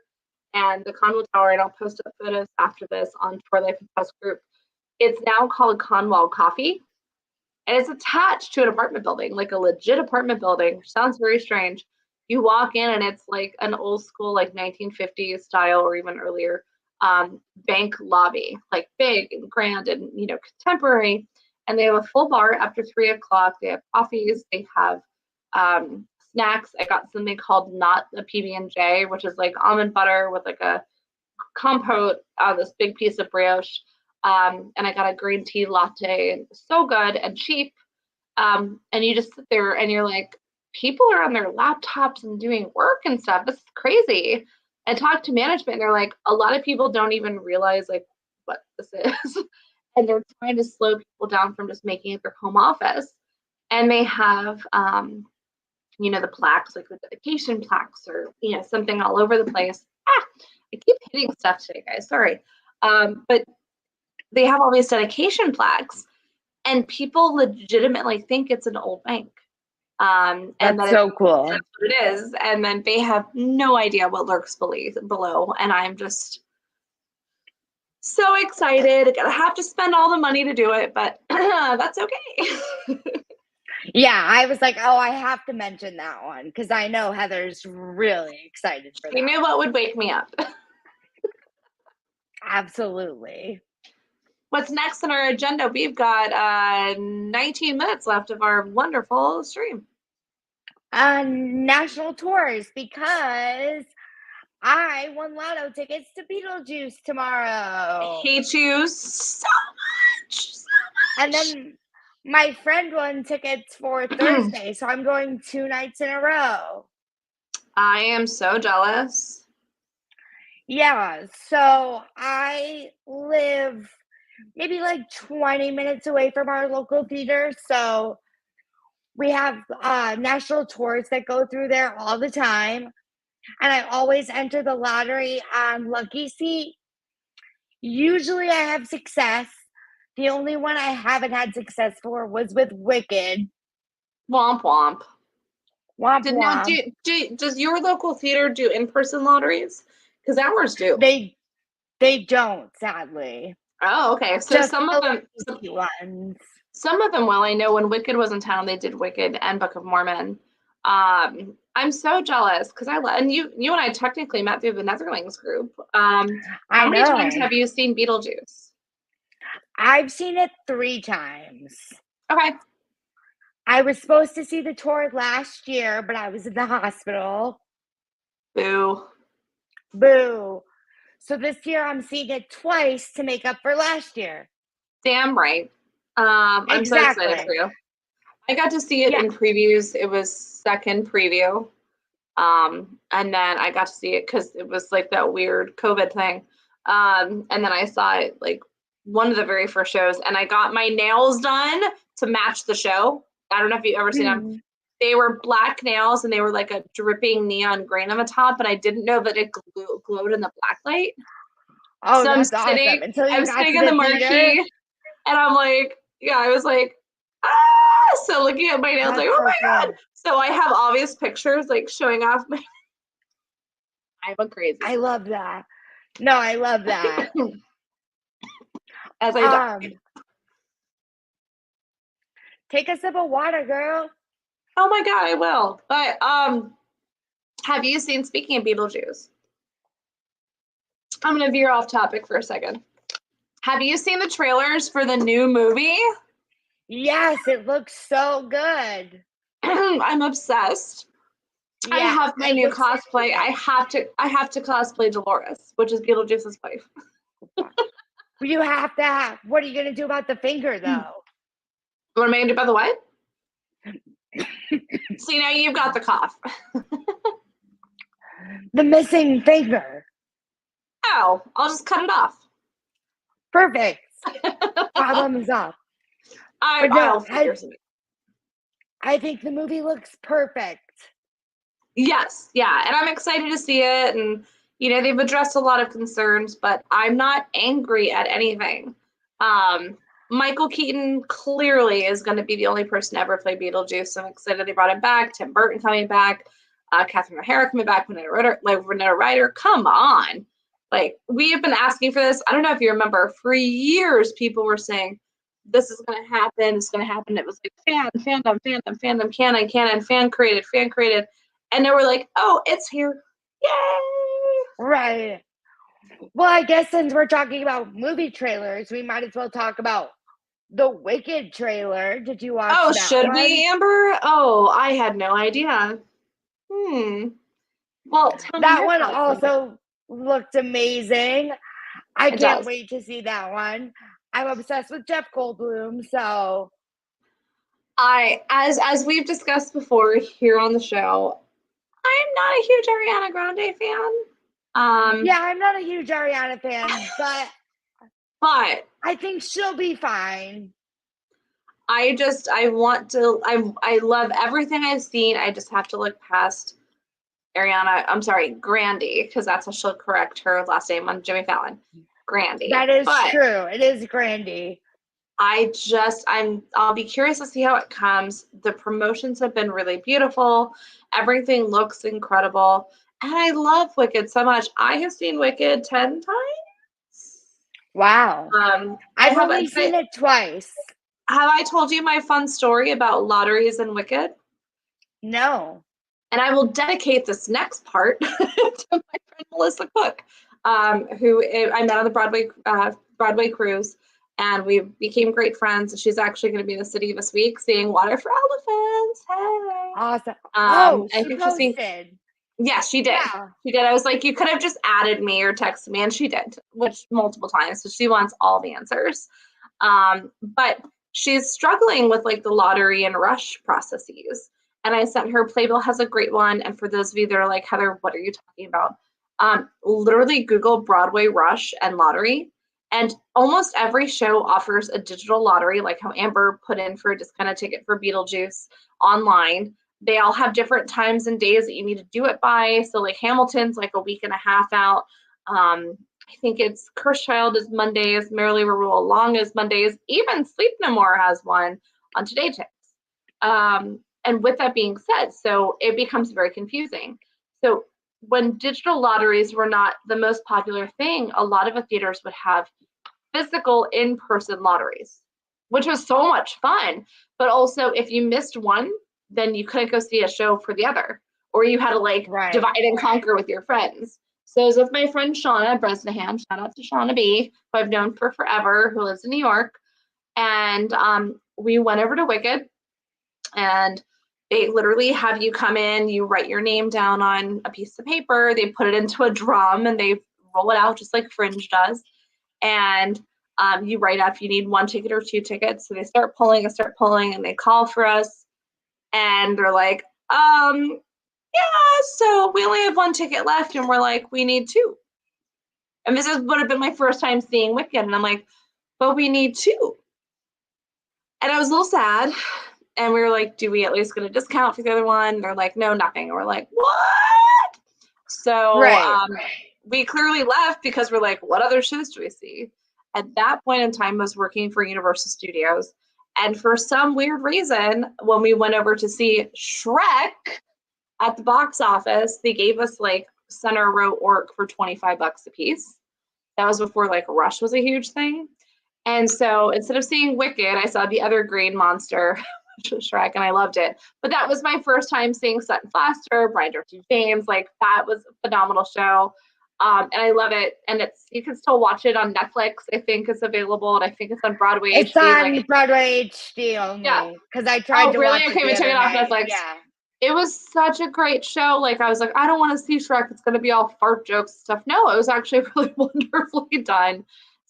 S1: and the Conwell Tower, and I'll post up photos after this on Tour Life and Press Group. It's now called Conwell Coffee, and it's attached to an apartment building, like a legit apartment building. Sounds very strange. You walk in, and it's like an old school, like 1950s style or even earlier bank lobby, like big and grand and contemporary. And they have a full bar after 3 o'clock. They have coffees. They have snacks. I got something called Not a PB&J, which is like almond butter with like a compote on this big piece of brioche. And I got a green tea latte. So good and cheap. And you just sit there and you're like, people are on their laptops and doing work and stuff. This is crazy. And talk to management. And they're like, a lot of people don't even realize like what this is. And they're trying to slow people down from just making it their home office. And they have, the plaques, like the dedication plaques or, something all over the place. I keep hitting stuff today, guys. Sorry. But they have all these dedication plaques and people legitimately think it's an old bank. And
S2: That's
S1: that
S2: so cool.
S1: that's what it is. And then they have no idea what lurks below. And I'm just so excited. Gonna have to spend all the money to do it, but that's okay.
S2: Yeah, I was like, oh, I have to mention that one because I know Heather's really excited for
S1: You
S2: that.
S1: knew what would wake me up.
S2: Absolutely.
S1: What's next on our agenda? We've got 19 minutes left of our wonderful stream.
S2: National tours because I won lotto tickets to Beetlejuice tomorrow.
S1: I hate you so much.
S2: And then my friend won tickets for Thursday, so I'm going 2 nights in a row.
S1: I am so jealous.
S2: Yeah, so I live maybe like 20 minutes away from our local theater, so we have national tours that go through there all the time. And I always enter the lottery on Lucky Seat. Usually I have success. The only one I haven't had success for was with Wicked.
S1: Womp womp.
S2: Womp womp.
S1: Does your local theater do in-person lotteries? Because ours do.
S2: They don't, sadly.
S1: Oh, okay. So
S2: Just
S1: some
S2: the
S1: of them
S2: ones.
S1: Some of them will. I know when Wicked was in town, they did Wicked and Book of Mormon. I'm so jealous because and you and I technically met through the Netherlands group. How
S2: I
S1: many times
S2: know.
S1: have you seen Beetlejuice?
S2: I've seen it 3 times.
S1: Okay.
S2: I was supposed to see the tour last year, but I was in the hospital.
S1: Boo.
S2: Boo. So this year I'm seeing it twice to make up for last year.
S1: Damn right. I'm so excited for you. I got to see it in previews. It was second preview. And then I got to see it because it was like that weird COVID thing. And then I saw it like one of the very first shows, and I got my nails done to match the show. I don't know if you've ever seen them. They were black nails, and they were like a dripping neon green on the top, and I didn't know that it glowed in the black light.
S2: Oh,
S1: so
S2: that's awesome.
S1: I'm sitting in the marquee, and I'm like, I was like, so looking at my nails, like, oh my God. So I have obvious pictures like showing off my. I'm a crazy.
S2: I love that. No, I love that.
S1: As I die.
S2: Take a sip of water, girl.
S1: Oh my God, I will. But have you seen? Speaking of Beetlejuice, I'm gonna veer off topic for a second. Have you seen the trailers for the new movie?
S2: Yes, it looks so good.
S1: I'm obsessed. Yeah, I have my new cosplay. I have to cosplay Dolores, which is Beetlejuice's wife.
S2: You have to have. What are you gonna do about the finger, though?
S1: What am I gonna do about the what? See, now you've got the cough.
S2: The missing finger.
S1: Oh, I'll just cut it off.
S2: Perfect. Problem is up.
S1: I
S2: think the movie looks perfect.
S1: Yes, yeah, and I'm excited to see it, and they've addressed a lot of concerns, but I'm not angry at anything. My Michael Keaton clearly is going to be the only person to ever play Beetlejuice. I'm excited they brought him back. Tim Burton coming back. Catherine O'Hara coming back. Winona Ryder. Come on. Like, we have been asking for this. I don't know if you remember, for years, people were saying, this is going to happen. It's going to happen. It was like fandom, canon, fan created. And they were like, oh, it's here. Yay!
S2: Right. Well, I guess since we're talking about movie trailers, we might as well talk about the Wicked trailer. Did you watch
S1: Oh,
S2: that
S1: should
S2: one?
S1: we, Amber? Oh, I had no idea. Well, tell me
S2: That
S1: your
S2: one
S1: thoughts on it.
S2: also looked amazing. I
S1: It
S2: can't
S1: does.
S2: wait to see that one. I'm obsessed with Jeff Goldblum, so
S1: As we've discussed before here on the show, I'm not a huge Ariana Grande fan.
S2: yeah, I'm not a huge Ariana fan, but
S1: But
S2: I think she'll be fine.
S1: I love everything I've seen. I just have to look past Ariana. I'm sorry, Grandy, because that's how she'll correct her last name on Jimmy Fallon. Grandy.
S2: That is
S1: But
S2: true. It is Grandy.
S1: I'll be curious to see how it comes. The promotions have been really beautiful. Everything looks incredible. And I love Wicked so much. I have seen Wicked 10 times.
S2: Wow.
S1: I
S2: I've
S1: have
S2: only seen it twice.
S1: have I told you my fun story about lotteries and Wicked?
S2: No.
S1: And I will dedicate this next part to my friend Melissa Cook, who I met on the Broadway cruise, and we became great friends. And she's actually going to be in the city this week seeing Water for Elephants. Hey.
S2: Awesome. Oh,
S1: I
S2: she
S1: think she's seen.
S2: posted.
S1: Yes, she did.
S2: Yeah.
S1: She did. I was like, you could have just added me or texted me, and she did, which multiple times. So she wants all the answers. But she's struggling with like the lottery and rush processes. And I sent her, Playbill has a great one. And for those of you that are like, Heather, what are you talking about? Literally Google Broadway rush and lottery. And almost every show offers a digital lottery, like how Amber put in for a discounted ticket for Beetlejuice online. They all have different times and days that you need to do it by. So like Hamilton's like a week and a half out. I think it's Cursed Child is Mondays, Merrily We Roll Along is Mondays. Even Sleep No More has one on Today Tips. And with that being said, so it becomes very confusing. So when digital lotteries were not the most popular thing, a lot of the theaters would have physical in-person lotteries, which was so much fun. But also, if you missed one, then you couldn't go see a show for the other, or you had to like divide and conquer with your friends. So I was with my friend Shauna Bresnahan, shout out to Shauna B, who I've known for forever, who lives in New York. And we went over to Wicked, and they literally have you come in, you write your name down on a piece of paper, they put it into a drum, and they roll it out just like Fringe does. And you write out if you need one ticket or two tickets. So they start pulling, and they call for us. And they're like, yeah, so we only have one ticket left. And we're like, we need two. And this would have been my first time seeing Wicked. And I'm like, but we need two. And I was a little sad. And we were like, do we at least get a discount for the other one? They're like, no, nothing. And we're like, what? So we clearly left because we're like, what other shows do we see? At that point in time, I was working for Universal Studios. And for some weird reason, when we went over to see Shrek at the box office, they gave us like center row orc for $25 a piece. That was before like Rush was a huge thing. And so instead of seeing Wicked, I saw the other green monster, which was Shrek, and I loved it. But that was my first time seeing Sutton Foster, Brian Dorsey James. Like, that was a phenomenal show. And I love it. And you can still watch it on Netflix. I think it's available, and I think it's on Broadway
S2: it's
S1: HD.
S2: on Broadway HD only.
S1: Yeah.
S2: Because I tried to watch it.
S1: Okay, we took it off Netflix.
S2: Yeah.
S1: It was such a great show. Like, I was like, I don't want to see Shrek. It's going to be all fart jokes and stuff. No, it was actually really wonderfully done.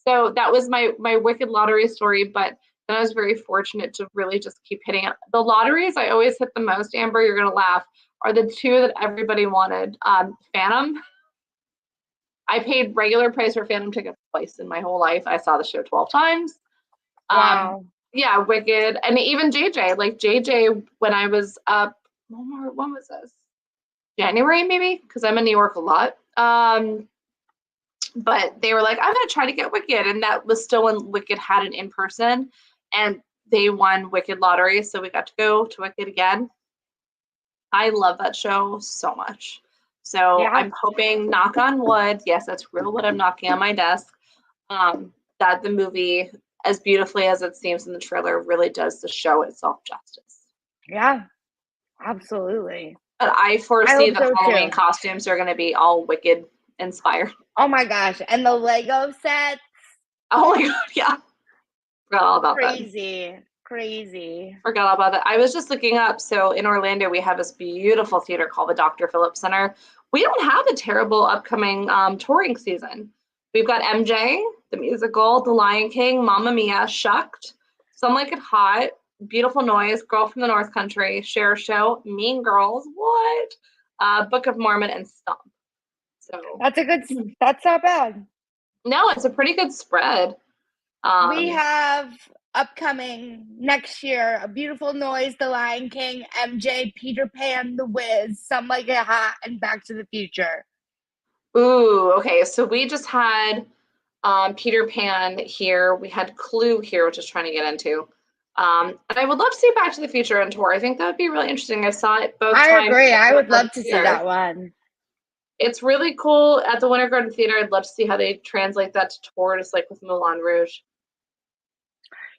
S1: So that was my Wicked lottery story. But then I was very fortunate to really just keep hitting it. The lotteries I always hit the most, Amber, you're going to laugh, are the two that everybody wanted. Phantom. I paid regular price for Phantom tickets twice in my whole life. I saw the show 12 times.
S2: Wow.
S1: Yeah, Wicked. And even JJ. Like, JJ, when I was up, when was this? January, maybe? Because I'm in New York a lot. But they were like, I'm going to try to get Wicked. And that was still when Wicked had an in-person, and they won Wicked lottery. So we got to go to Wicked again. I love that show so much. So
S2: Yeah.
S1: I'm hoping, knock on wood, yes, that's real wood I'm knocking on my desk, that the movie, as beautifully as it seems in the trailer, really does the show itself justice.
S2: Yeah. Absolutely.
S1: But I
S2: I
S1: foresee
S2: hope
S1: the
S2: so
S1: Halloween
S2: too.
S1: costumes are going to be all Wicked inspired.
S2: Oh my gosh. And the Lego set,
S1: Oh my God, yeah. Forgot all about that.
S2: crazy. Crazy.
S1: Forgot all about that. I was just looking up. So in Orlando, we have this beautiful theater called the Dr. Phillips Center. We don't have a terrible upcoming touring season. We've got MJ, the musical, The Lion King, Mamma Mia, Shucked, Some Like It Hot, Beautiful Noise, Girl from the North Country, Cher Show, Mean Girls, what? Book of Mormon, and Stomp. So
S2: That's not bad.
S1: no, it's a pretty good spread.
S2: We have upcoming next year A Beautiful Noise, The Lion King, MJ, Peter Pan, The Wiz, Some Like It Hot, and Back to the Future.
S1: Ooh, okay. So we just had Peter Pan here. We had Clue here, which is trying to get into. And I would love to see Back to the Future on tour. I think that would be really interesting. I saw it both
S2: I
S1: times
S2: agree.
S1: at
S2: I
S1: the Winter
S2: would love
S1: Garden
S2: to see
S1: Theater.
S2: that one.
S1: It's really cool at the Winter Garden Theater. I'd love to see how they translate that to tour, just like with Moulin Rouge.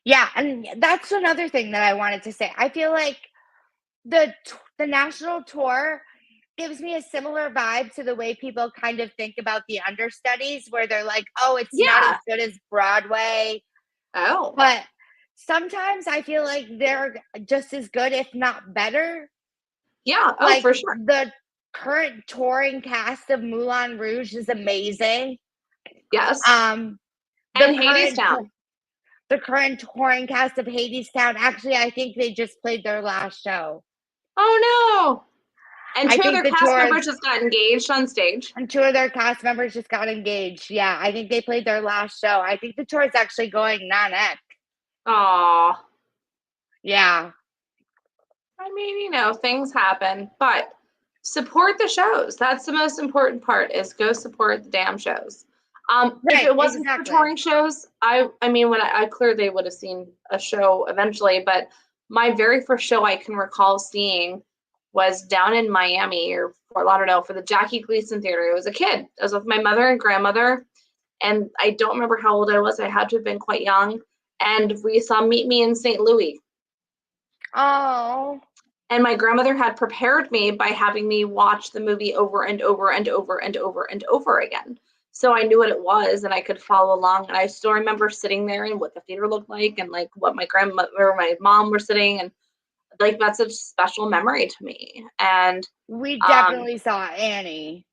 S2: Yeah, and that's another thing that I wanted to say. I feel like the national tour gives me a similar vibe to the way people kind of think about the understudies, where they're like, "Oh, it's not as
S1: Yeah.
S2: good as Broadway."
S1: Oh.
S2: But sometimes I feel like they're just as good, if not better.
S1: Yeah. Oh,
S2: Like
S1: for sure.
S2: the current touring cast of Moulin Rouge is amazing.
S1: Yes.
S2: Um, the
S1: And
S2: current
S1: Hadestown.
S2: the current touring cast of Hadestown, actually, I think they just played their last show.
S1: Oh no. And
S2: I
S1: two of
S2: think
S1: their
S2: the
S1: cast
S2: tour
S1: members just got engaged on stage.
S2: and two of their cast members just got engaged. Yeah, I think they played their last show. I think the tour is actually going non-ec.
S1: Aw.
S2: Yeah,
S1: I mean, things happen, but support the shows. That's the most important part, is go support the damn shows. If
S2: right,
S1: it wasn't for
S2: exactly.
S1: touring shows, I mean, when I clearly would have seen a show eventually, but my very first show I can recall seeing was down in Miami or Fort Lauderdale for the Jackie Gleason Theater. It was a kid. I was with my mother and grandmother, and I don't remember how old I was. I had to have been quite young. And we saw Meet Me in St. Louis.
S2: Oh,
S1: And my grandmother had prepared me by having me watch the movie over and over and over and over and over again. So I knew what it was and I could follow along. And I still remember sitting there and what the theater looked like and like what my grandmother or my mom were sitting, and like that's a special memory to me. And
S2: we
S1: um
S2: definitely saw Annie.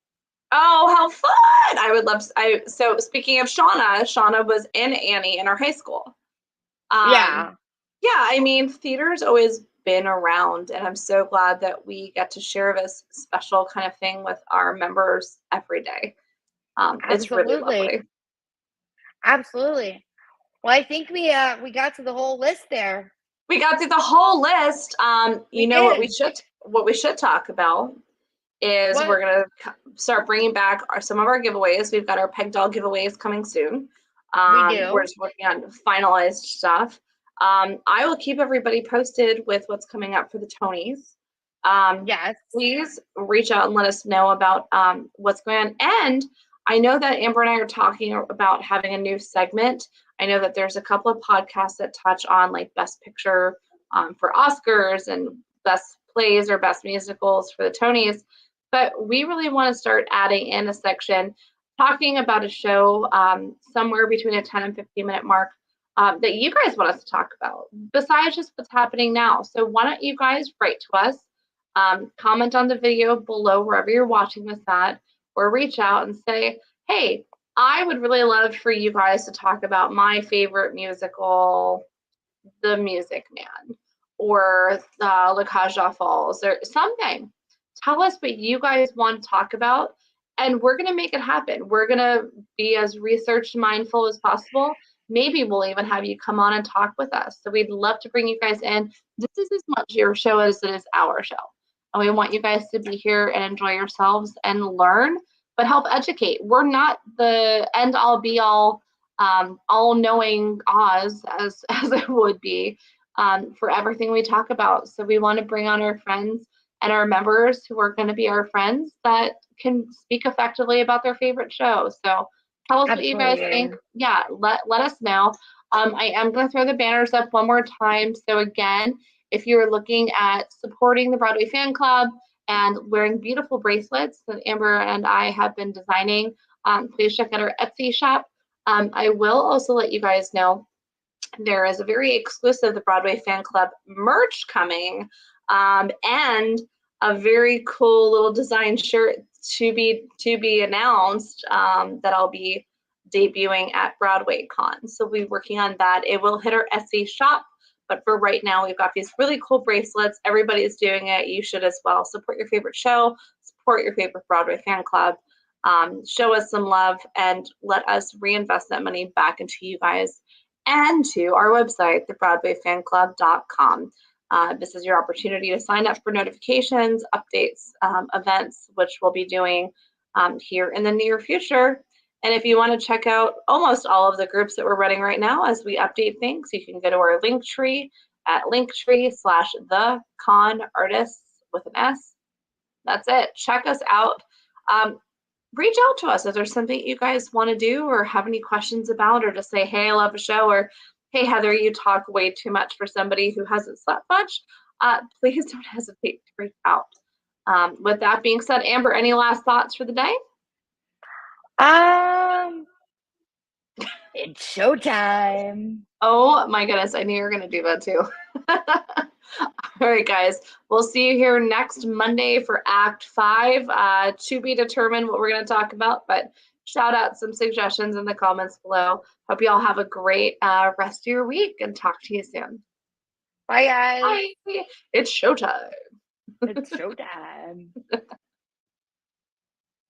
S1: oh, how fun. I would love to, so speaking of Shauna was in Annie in our high school. Um
S2: Yeah,
S1: yeah, I mean, theater's always been around, and I'm so glad that we get to share this special kind of thing with our members every day. It's really
S2: absolutely,
S1: lovely.
S2: absolutely. Well, I think we got to the whole list there.
S1: We got through the whole list.
S2: We
S1: You know what
S2: did.
S1: what we should talk about is
S2: What
S1: we're gonna start bringing back some of our giveaways. We've got our peg doll giveaways coming soon.
S2: we
S1: We're
S2: do.
S1: just working on finalized stuff. I will keep everybody posted with what's coming up for the Tonys.
S2: Yes,
S1: Please reach out and let us know about what's going on. And I know that Amber and I are talking about having a new segment. I know that there's a couple of podcasts that touch on like Best Picture for Oscars and Best Plays or Best Musicals for the Tonys. But we really want to start adding in a section talking about a show somewhere between a 10 and 15-minute mark that you guys want us to talk about, besides just what's happening now. So why don't you guys write to us, comment on the video below wherever you're watching this at, or reach out and say, hey, I would really love for you guys to talk about my favorite musical, The Music Man, or La Cage aux Folles, or something. Tell us what you guys want to talk about, and we're going to make it happen. We're going to be as research mindful as possible. Maybe we'll even have you come on and talk with us. So we'd love to bring you guys in. This is as much your show as it is our show. And we want you guys to be here and enjoy yourselves and learn. but help educate. We're not the end all be all knowing Oz as it would be for everything we talk about. So we want to bring on our friends and our members who are going to be our friends that can speak effectively about their favorite show. So tell us what you guys think.
S2: Absolutely.
S1: Yeah, let us know. I am going to throw the banners up one more time. So again, if you're looking at supporting the Broadway Fan Club and wearing beautiful bracelets that Amber and I have been designing, please check out our Etsy shop. I will also let you guys know there is a very exclusive the Broadway Fan Club merch coming, and a very cool little design shirt to be announced that I'll be debuting at Broadway Con. So we'll be working on that. It will hit our Etsy shop, but for right now, we've got these really cool bracelets. Everybody's doing it. You should as well. Support your favorite show. Support your favorite Broadway Fan Club. Show us some love and let us reinvest that money back into you guys and to our website, thebroadwayfanclub.com. This is your opportunity to sign up for notifications, updates, events, which we'll be doing here in the near future. And if you want to check out almost all of the groups that we're running right now as we update things, you can go to our link tree at linktree/theconartists with an S. That's it. Check us out. Reach out to us if there's something you guys want to do or have any questions about, or just say, hey, I love a show, or hey, Heather, you talk way too much for somebody who hasn't slept much. Please don't hesitate to reach out. With that being said, Amber, any last thoughts for the day?
S2: Um, it's showtime.
S1: Oh my goodness, I knew you were going to do that too. All right, guys. We'll see you here next Monday for Act 5. To be determined what we're going to talk about, but shout out some suggestions in the comments below. Hope you all have a great rest of your week and talk to you soon.
S2: Bye, guys.
S1: Bye. It's showtime.
S2: It's showtime.